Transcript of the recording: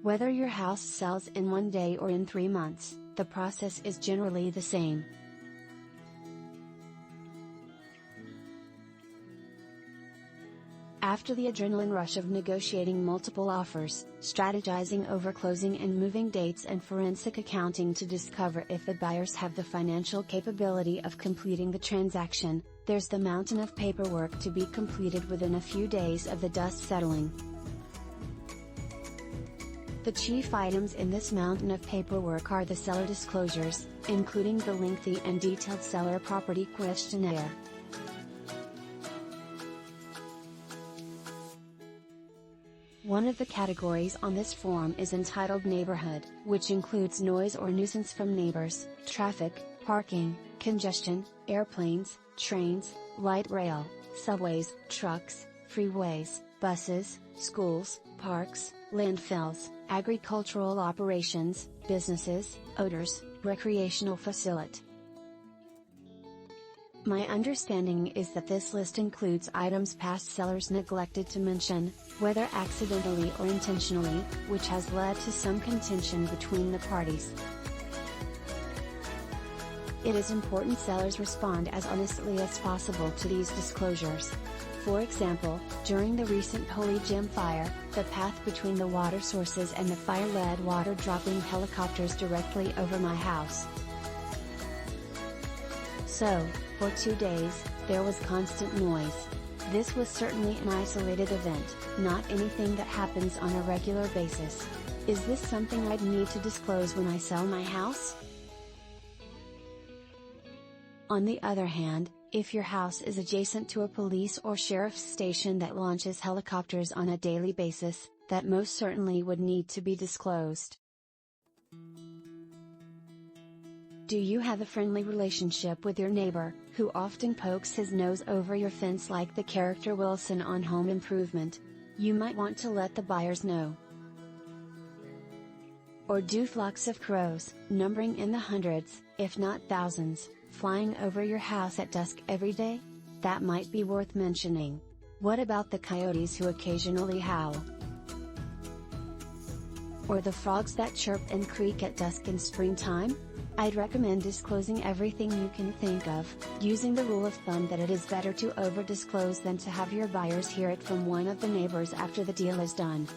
Whether your house sells in 1 day or in 3 months, the process is generally the same. After the adrenaline rush of negotiating multiple offers, strategizing over closing and moving dates and forensic accounting to discover if the buyers have the financial capability of completing the transaction, there's the mountain of paperwork to be completed within a few days of the dust settling. The chief items in this mountain of paperwork are the seller disclosures, including the lengthy and detailed seller property questionnaire. One of the categories on this form is entitled Neighborhood, which includes noise or nuisance from neighbors, traffic, parking, congestion, airplanes, trains, light rail, subways, trucks, freeways, buses, schools, parks, landfills, agricultural operations, businesses, odors, recreational facility. My understanding is that this list includes items past sellers neglected to mention, whether accidentally or intentionally, which has led to some contention between the parties. It is important sellers respond as honestly as possible to these disclosures. For example, during the recent Holy Gem fire, the path between the water sources and the fire led water dropping helicopters directly over my house. So, for 2 days, there was constant noise. This was certainly an isolated event, not anything that happens on a regular basis. Is this something I'd need to disclose when I sell my house? On the other hand, if your house is adjacent to a police or sheriff's station that launches helicopters on a daily basis, that most certainly would need to be disclosed. Do you have a friendly relationship with your neighbor, who often pokes his nose over your fence like the character Wilson on Home Improvement? You might want to let the buyers know. Or do flocks of crows, numbering in the hundreds, if not thousands, flying over your house at dusk every day? That might be worth mentioning. What about the coyotes who occasionally howl? Or the frogs that chirp and creak at dusk in springtime? I'd recommend disclosing everything you can think of, using the rule of thumb that it is better to over-disclose than to have your buyers hear it from one of the neighbors after the deal is done.